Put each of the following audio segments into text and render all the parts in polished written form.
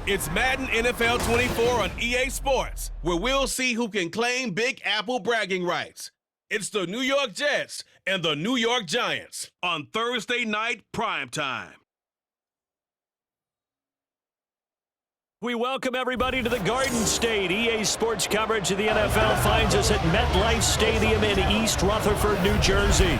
It's Madden NFL 24 on EA Sports, where we'll see who can claim Big Apple bragging rights. It's the New York Jets and the New York Giants on Thursday night primetime. We welcome everybody to the Garden State. EA Sports coverage of the NFL finds us at MetLife Stadium in East Rutherford, New Jersey.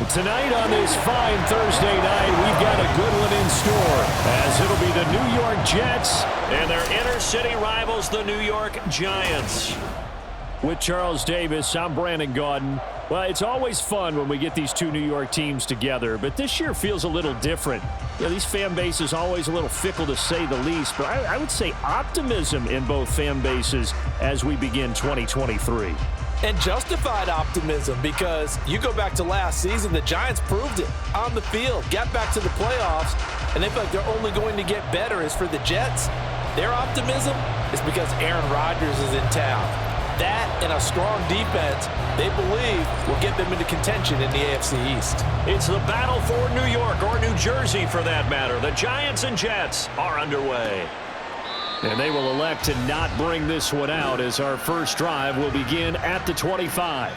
Tonight on this fine Thursday night, we've got a good one in store, as it'll be the New York Jets and their inner-city rivals, the New York Giants. With Charles Davis, I'm Brandon Gaudin. Well, it's always fun when we get these two New York teams together, but this year feels a little different. You know, these fan bases always a little fickle to say the least, but I would say optimism in both fan bases as we begin 2023. And justified optimism, because you go back to last season, the Giants proved it on the field, got back to the playoffs, and they feel like they're only going to get better. As for the Jets, their optimism is because Aaron Rodgers is in town. That and a strong defense, they believe, will get them into contention in the AFC East. It's the battle for New York, or New Jersey for that matter. The Giants and Jets are underway. And they will elect to not bring this one out, as our first drive will begin at the 25.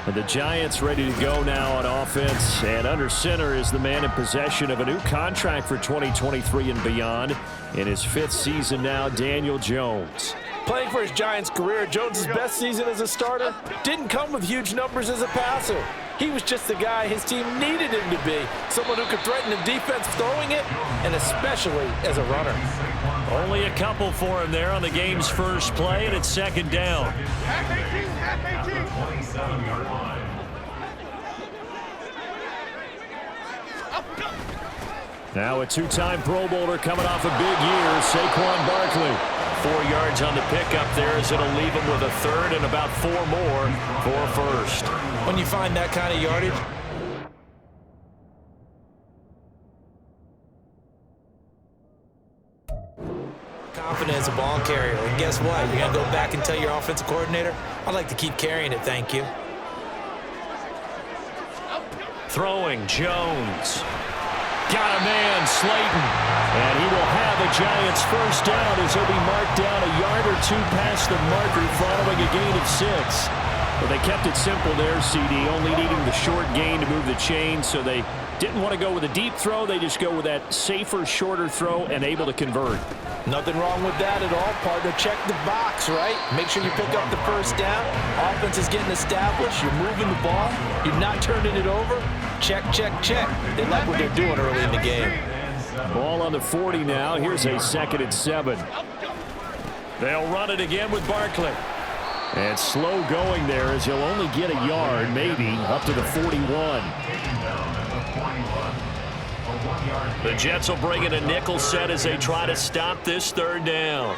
And the Giants ready to go now on offense, and under center is the man in possession of a new contract for 2023 and beyond. In his fifth season now, Daniel Jones. Playing for his Giants career, Jones' best season as a starter didn't come with huge numbers as a passer. He was just the guy his team needed him to be, someone who could threaten the defense throwing it, and especially as a runner. Only a couple for him there on the game's first play, and it's second down. Now a two-time Pro Bowler coming off a big year, Saquon Barkley. 4 yards on the pickup there, as it'll leave him with a third and about 4 more for a first. When you find that kind of yardage, confident as a ball carrier. And guess what? You're going to go back and tell your offensive coordinator, I'd like to keep carrying it, thank you. Throwing, Jones. Got a man, Slayton. And he will have a Giants first down, as he'll be marked down a yard or two past the marker following a gain of 6. Well, they kept it simple there, CD, only needing the short gain to move the chain, so they didn't want to go with a deep throw. They just go with that safer, shorter throw and able to convert. Nothing wrong with that at all, partner. Check the box, right? Make sure you pick up the first down. Offense is getting established. You're moving the ball. You're not turning it over. Check, check, check. They like what they're doing early in the game. Ball on the 40 now. Here's a 2nd and 7. They'll run it again with Barkley. And slow going there, as he'll only get a yard, maybe, up to the 41. The Jets will bring in a nickel set as they try to stop this third down.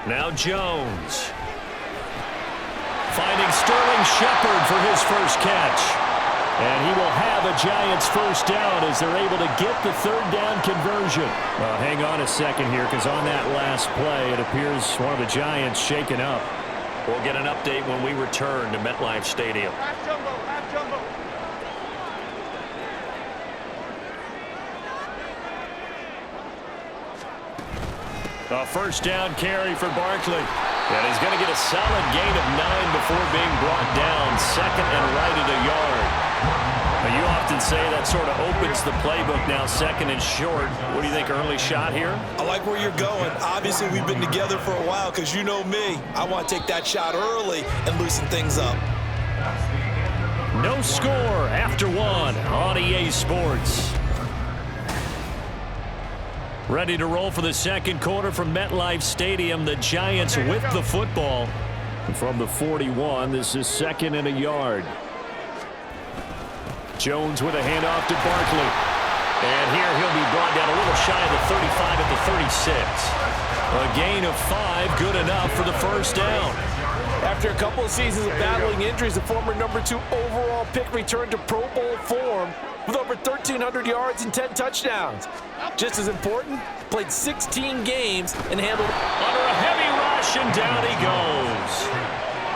Now Jones. Finding Sterling Shepard for his first catch. And he will have a Giants first down as they're able to get the third down conversion. Well, hang on a second here, because on that last play, it appears one of the Giants shaken up. We'll get an update when we return to MetLife Stadium. Half jumbo, half jumbo. A first down carry for Barkley. And he's going to get a solid gain of 9 before being brought down. 2nd and right at a yard. Now, you often say that sort of opens the playbook now, 2nd and short. What do you think, early shot here? I like where you're going. Obviously, we've been together for a while, because you know me. I want to take that shot early and loosen things up. No score after 1 on EA Sports. Ready to roll for the second quarter from MetLife Stadium. The Giants with the football. From the 41, this is 2nd and a yard. Jones with a handoff to Barkley. And here he'll be brought down a little shy of the 35 at the 36. A gain of 5, good enough for the first down. After a couple of seasons of battling injuries, the former #2 overall pick returned to Pro Bowl form with over 1,300 yards and 10 touchdowns. Just as important, played 16 games and handled under a heavy rush, and down he goes.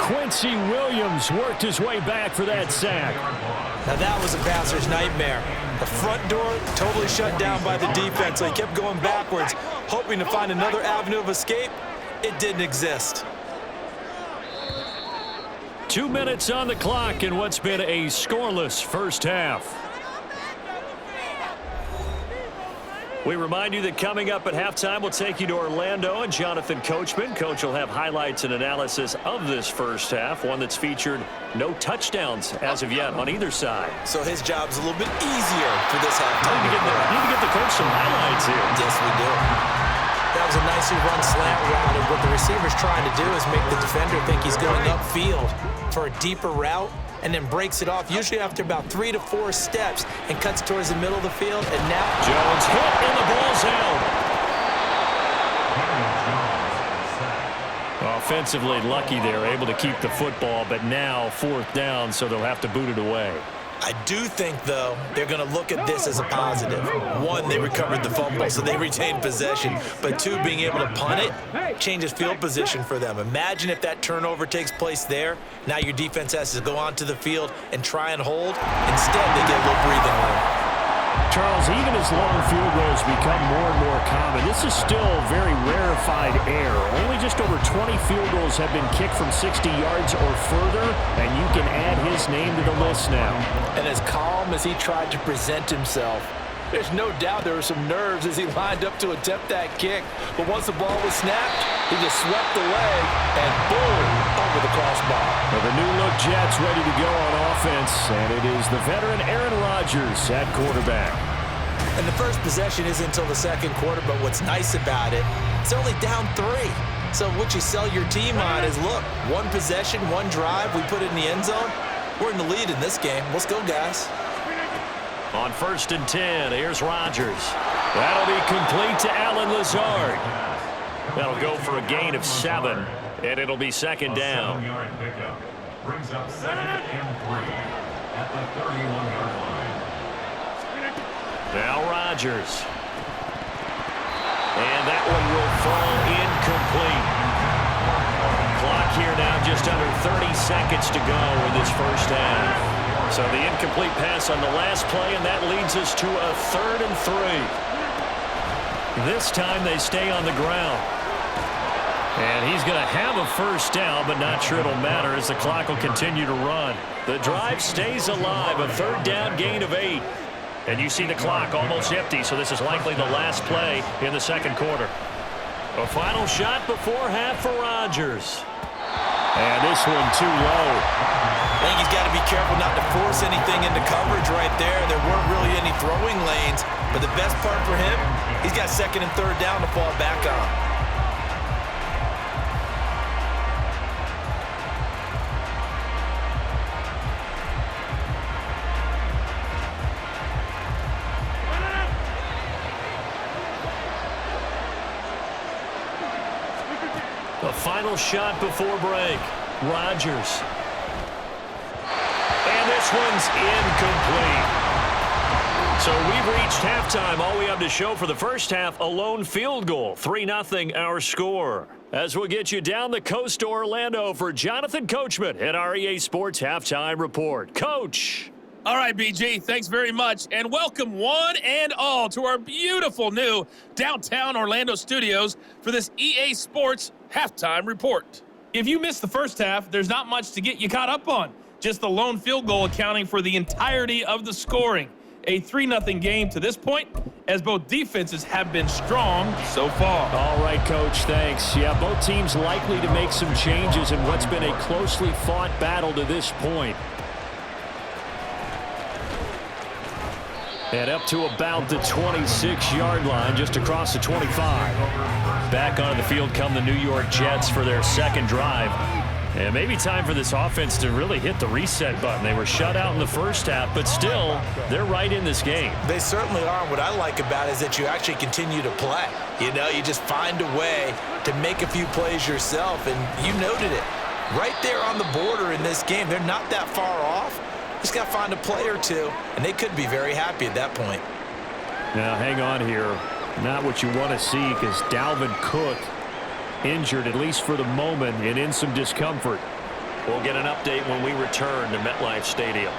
Quincy Williams worked his way back for that sack. Now that was a passer's nightmare. The front door totally shut down by the defense, so he kept going backwards, hoping to find another avenue of escape. It didn't exist. 2 minutes on the clock in what's been a scoreless first half. We remind you that coming up at halftime, we'll take you to Orlando and Jonathan Coachman. Coach will have highlights and analysis of this first half, one that's featured no touchdowns as of yet on either side. So his job's a little bit easier for this halftime. Need to get the coach some highlights here. Yes, we do. That was a nicely run slant route, and what the receiver's trying to do is make the defender think he's going upfield for a deeper route, and then breaks it off, usually after about 3 to 4 steps, and cuts towards the middle of the field, and now Jones hit, and the ball's out. Offensively lucky they're able to keep the football, but now 4th down, so they'll have to boot it away. I do think, though, they're going to look at this as a positive. 1, they recovered the fumble, so they retained possession. But 2, being able to punt it changes field position for them. Imagine if that turnover takes place there. Now your defense has to go onto the field and try and hold. Instead, they get a little breathing room. Charles, even as long field goals become more and more common, this is still very rarefied air. Only just over 20 field goals have been kicked from 60 yards or further, and you can add his name to the list now. And as calm as he tried to present himself, there's no doubt there were some nerves as he lined up to attempt that kick. But once the ball was snapped, he just swept the leg and boom, over the crossbar. Well, the new-look Jets ready to go on offense, and it is the veteran Aaron Rodgers at quarterback. And the first possession isn't until the second quarter, but what's nice about it, it's only down 3. So what you sell your team on is, look, 1 possession, 1 drive, we put it in the end zone. We're in the lead in this game. Let's go, guys. On 1st and 10, here's Rodgers. That'll be complete to Allen Lazard. That'll go for a gain of 7, and it'll be 2nd down. Brings up 2nd and 3 at the 31-yard line. Now Rodgers. And that one will fall incomplete. Clock here now just under 30 seconds to go in this first half. So the incomplete pass on the last play, and that leads us to a 3rd and 3. This time they stay on the ground. And he's going to have a first down, but not sure it'll matter as the clock will continue to run. The drive stays alive, a 3rd down gain of 8. And you see the clock almost empty, so this is likely the last play in the second quarter. A final shot before half for Rodgers. And this one too low. I think he's got to be careful not to force anything into coverage right there. There weren't really any throwing lanes, but the best part for him, he's got 2nd and 3rd down to fall back on. The final shot before break. Rodgers. And this one's incomplete. So we've reached halftime. All we have to show for the first half, a lone field goal. 3-0 our score. As we'll get you down the coast to Orlando for Jonathan Coachman at our EA Sports Halftime Report. Coach. All right, BG, thanks very much, and welcome one and all to our beautiful new downtown Orlando studios for this EA Sports Halftime Report. If you missed the first half, there's not much to get you caught up on. Just the lone field goal accounting for the entirety of the scoring. A 3-0 game to this point, as both defenses have been strong so far. All right, Coach, thanks. Yeah, both teams likely to make some changes in what's been a closely fought battle to this point. And up to about the 26-yard line, just across the 25. Back onto the field come the New York Jets for their second drive. And maybe time for this offense to really hit the reset button. They were shut out in the first half, but still, they're right in this game. They certainly are. What I like about it is that you actually continue to play. You know, you just find a way to make a few plays yourself, and you noted it. Right there on the border in this game, they're not that far off. Just got to find a play or two, and they could be very happy at that point. Now, hang on here. Not what you want to see, because Dalvin Cook injured, at least for the moment, and in some discomfort. We'll get an update when we return to MetLife Stadium.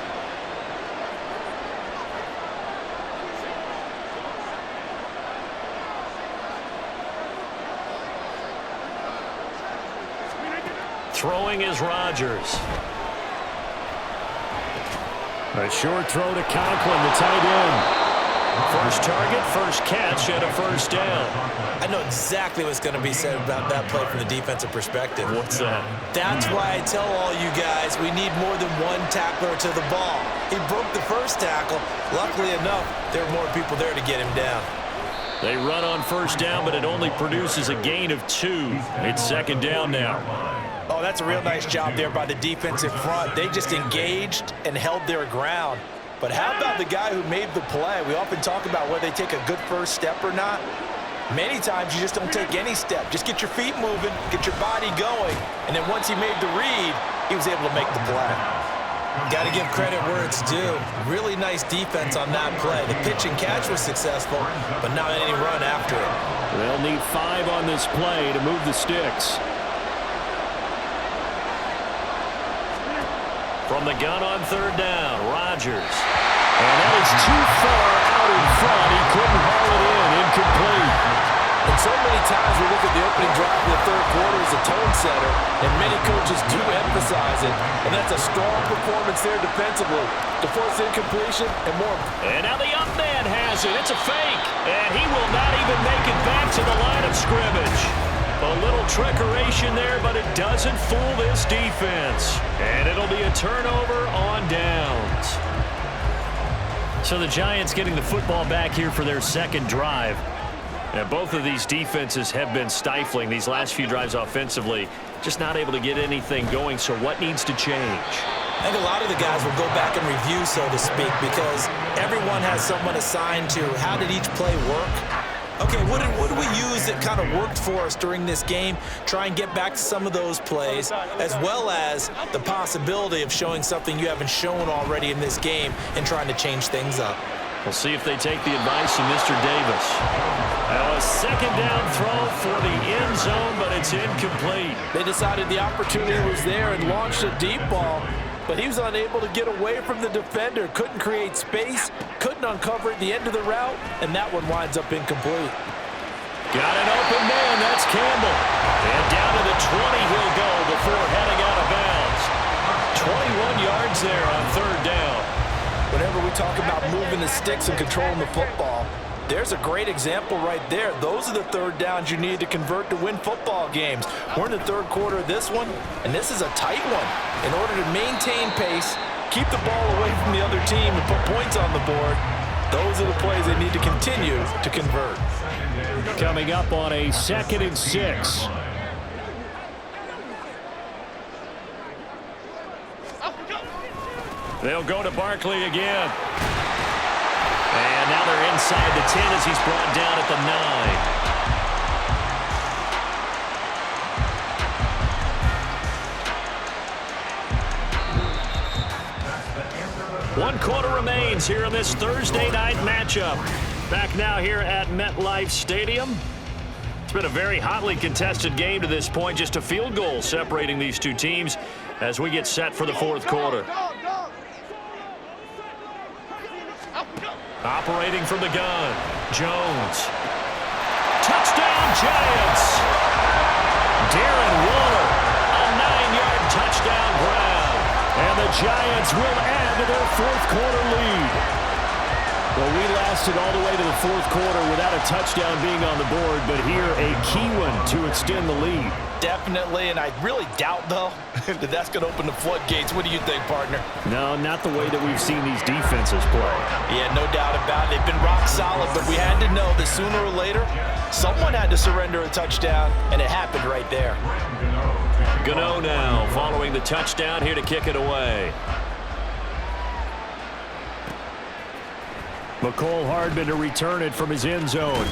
Throwing is Rodgers. A short throw to Conklin, the tight end. First target, first catch, and a first down. I know exactly what's going to be said about that play from the defensive perspective. What's that? That's why I tell all you guys we need more than one tackler to the ball. He broke the first tackle. Luckily enough, there were more people there to get him down. They run on first down, but it only produces a gain of 2. It's second down now. Oh, that's a real nice job there by the defensive front. They just engaged and held their ground. But how about the guy who made the play? We often talk about whether they take a good first step or not. Many times you just don't take any step. Just get your feet moving, get your body going, and then once he made the read, he was able to make the play. Got to give credit where it's due. Really nice defense on that play. The pitch and catch was successful, but not any run after it. They'll need 5 on this play to move the sticks. From the gun on third down, Rodgers. And that is too far out in front. He couldn't haul it in. Incomplete. And so many times we look at the opening drive in the third quarter as a tone setter, and many coaches do emphasize it. And that's a strong performance there defensively to force incompletion and more. And now the up man has it. It's a fake. And he will not even make it back to the line of scrimmage. A little trickeration there, but it doesn't fool this defense. And it'll be a turnover on downs. So the Giants getting the football back here for their second drive. And both of these defenses have been stifling these last few drives offensively. Just not able to get anything going, so what needs to change? I think a lot of the guys will go back and review, so to speak, because everyone has someone assigned to how did each play work. Okay, what did we use that kind of worked for us during this game? Try and get back to some of those plays, as well as the possibility of showing something you haven't shown already in this game and trying to change things up. We'll see if they take the advice of Mr. Davis. Now a second down throw for the end zone, but it's incomplete. They decided the opportunity was there and launched a deep ball, but he was unable to get away from the defender, couldn't create space, couldn't uncover at the end of the route, and that one winds up incomplete. Got an open man, that's Campbell. And down to the 20 he'll go before heading out of bounds. 21 yards there on third down. Whenever we talk about moving the sticks and controlling the football, there's a great example right there. Those are the third downs you need to convert to win football games. We're in the third quarter of this one, and this is a tight one. In order to maintain pace, keep the ball away from the other team, and put points on the board, those are the plays they need to continue to convert. Coming up on a 2nd and 6. They'll go to Barkley again. And now they're inside the 10 as he's brought down at the 9. 1 quarter remains here in this Thursday night matchup. Back now here at MetLife Stadium. It's been a very hotly contested game to this point. Just a field goal separating these two teams as we get set for the fourth quarter. Operating from the gun, Jones. Touchdown, Giants! Darren Waller, a 9-yard touchdown grab. And the Giants will add to their fourth quarter lead. Well, we lasted all the way to the fourth quarter without a touchdown being on the board, but here a key one to extend the lead. Definitely, and I really doubt, though, that that's going to open the floodgates. What do you think, partner? No, not the way that we've seen these defenses play. Yeah, no doubt about it. They've been rock solid, but we had to know that sooner or later, someone had to surrender a touchdown, and it happened right there. Gano now following the touchdown here to kick it away. McCole Hardman to return it from his end zone.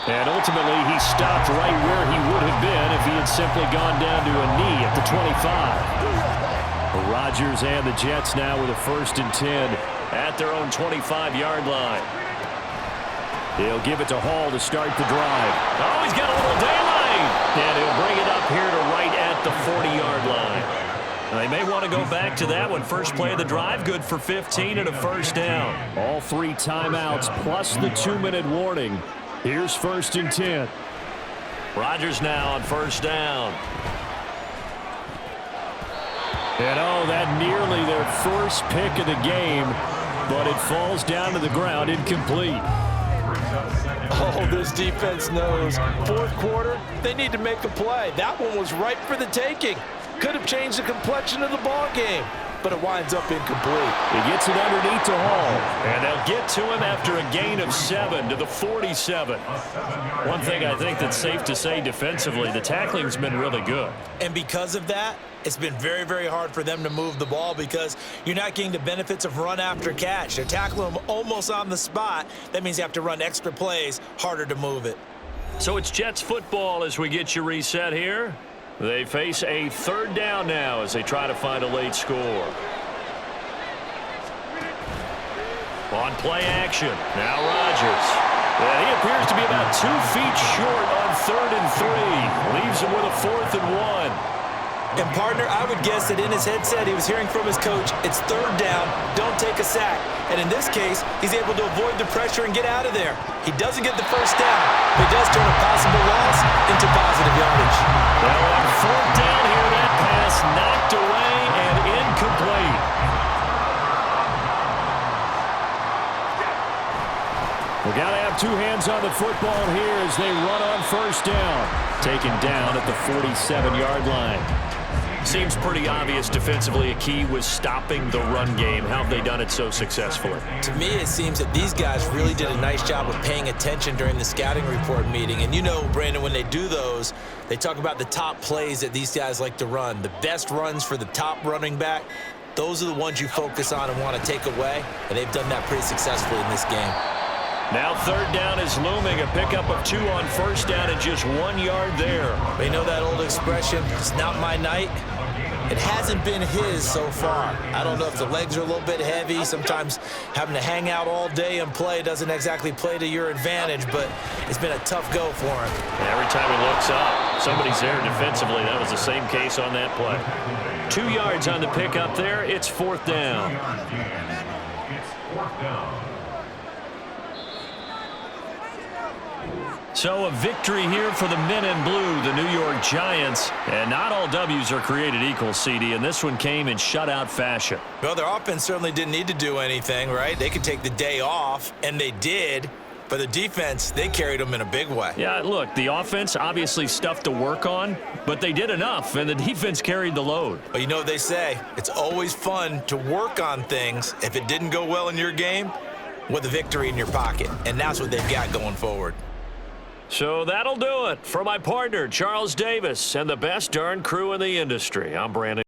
And ultimately, he stopped right where he would have been if he had simply gone down to a knee at the 25. Rodgers and the Jets now with a 1st and 10 at their own 25-yard line. He'll give it to Hall to start the drive. Oh, he's got a little daylight. And he'll bring it up here to right at the 40-yard line. They may want to go back to that one. First play of the drive, good for 15 and a first down. All 3 timeouts plus the 2-minute warning. Here's 1st and 10. Rodgers now on first down. And that nearly their first pick of the game, but it falls down to the ground incomplete. Oh, this defense knows. 4th quarter, they need to make a play. That one was ripe for the taking. Could have changed the complexion of the ball game, but it winds up incomplete. He gets it underneath to Hall, and they'll get to him after a gain of 7 to the 47. One thing I think that's safe to say defensively, the tackling's been really good. And because of that, it's been very, very hard for them to move the ball because you're not getting the benefits of run after catch. They're tackling them almost on the spot. That means you have to run extra plays, harder to move it. So it's Jets football as we get you reset here. They face a 3rd down now as they try to find a late score. On play action, now Rodgers. And he appears to be about 2 feet short on 3rd and 3. Leaves him with a 4th and 1. And, partner, I would guess that in his headset he was hearing from his coach, it's 3rd down, don't take a sack. And in this case, he's able to avoid the pressure and get out of there. He doesn't get the first down, but he does turn a possible loss into positive yardage. Well, on 4th down here, that pass knocked away and incomplete. We got to have 2 hands on the football here as they run on first down. Taken down at the 47-yard line. Seems pretty obvious defensively a key was stopping the run game. How have they done it so successfully? To me, it seems that these guys really did a nice job of paying attention during the scouting report meeting. And you know, Brandon, when they do those, they talk about the top plays that these guys like to run. The best runs for the top running back, those are the ones you focus on and want to take away. And they've done that pretty successfully in this game. Now 3rd down is looming. A pickup of 2 on first down and just 1 yard there. They know that old expression, it's not my night. It hasn't been his so far. I don't know if the legs are a little bit heavy. Sometimes having to hang out all day and play doesn't exactly play to your advantage, but it's been a tough go for him. Every time he looks up, somebody's there defensively. That was the same case on that play. 2 yards on the pickup there. It's 4th down. It's 4th down. So a victory here for the men in blue, the New York Giants. And not all W's are created equal, CD, and this one came in shutout fashion. Well, their offense certainly didn't need to do anything, right? They could take the day off, and they did. But the defense, they carried them in a big way. Yeah, look, the offense, obviously stuff to work on, but they did enough, and the defense carried the load. But you know what they say, it's always fun to work on things. If it didn't go well in your game, with a victory in your pocket. And that's what they've got going forward. So that'll do it. For my partner, Charles Davis, and the best darn crew in the industry, I'm Brandon.